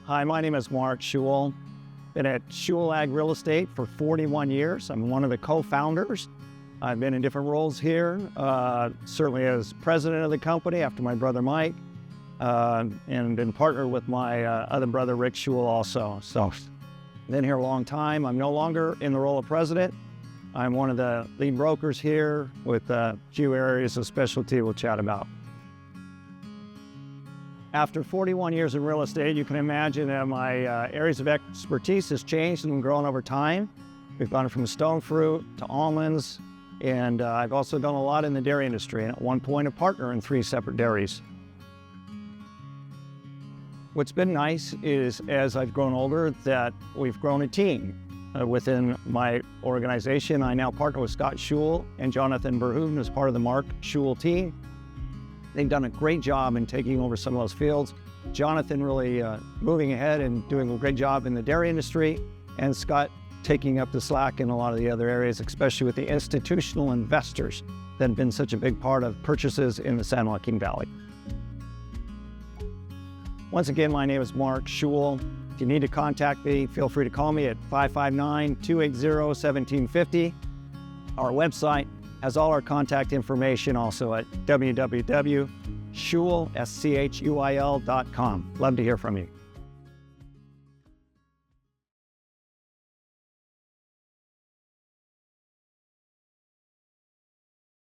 Hi, my name is Marc Schuil. Been at Schuil Ag Real Estate for 41 years. I'm one of the co-founders. I've been in different roles here, certainly as president of the company after my brother Mike, and been partnered with my other brother Rick Schuil also. So, been here a long time. I'm no longer in the role of president. I'm one of the lead brokers here with a few areas of specialty we'll chat about. After 41 years in real estate, you can imagine that my areas of expertise has changed and grown over time. We've gone from stone fruit to almonds, and I've also done a lot in the dairy industry, and at one point a partner in 3 separate dairies. What's been nice is, as I've grown older, that we've grown a team within my organization. I now partner with Scott Schuil and Jonathan Verhoeven as part of the Marc Schuil team. They've done a great job in taking over some of those fields. Jonathan really moving ahead and doing a great job in the dairy industry, and Scott taking up the slack in a lot of the other areas, especially with the institutional investors that have been such a big part of purchases in the San Joaquin Valley. Once again, my name is Marc Schuil. If you need to contact me, feel free to call me at 559-280-1750. Our website has all our contact information also at www.schuil.com. Love to hear from you.